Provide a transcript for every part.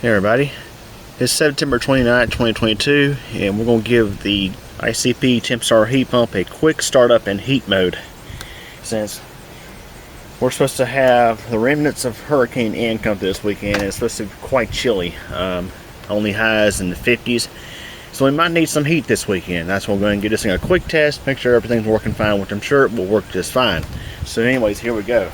Hey everybody, it's September 29th, 2022, and we're going to give the ICP Tempstar heat pump a quick startup in heat mode, since we're supposed to have the remnants of Hurricane Ann come this weekend, and it's supposed to be quite chilly, only highs in the 50s, so we might need some heat this weekend. That's why we're going to give this thing a quick test, make sure everything's working fine, which I'm sure it will work just fine. So anyways, here we go.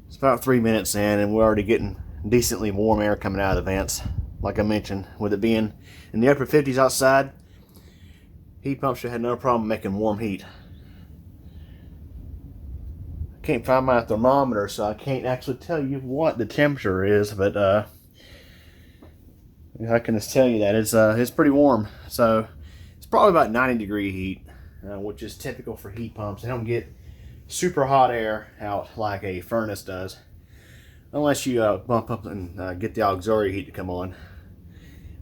It's about 3 minutes in, and we're already getting decently warm air coming out of the vents. Like I mentioned, with it being in the upper 50s outside, heat pump should have no problem making warm heat. I can't find my thermometer, so I can't actually tell you what the temperature is, but I can just tell you that it's pretty warm. So it's probably about 90-degree heat, which is typical for heat pumps. They don't get super hot air out like a furnace does, unless you bump up and get the auxiliary heat to come on,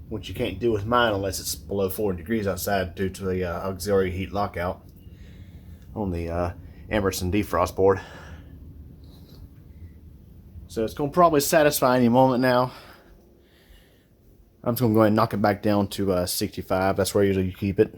which you can't do with mine unless it's below 40 degrees outside due to the auxiliary heat lockout on the Emerson defrost board. So it's going to probably satisfy any moment now. I'm just going to go ahead and knock it back down to 65. That's where I usually keep it.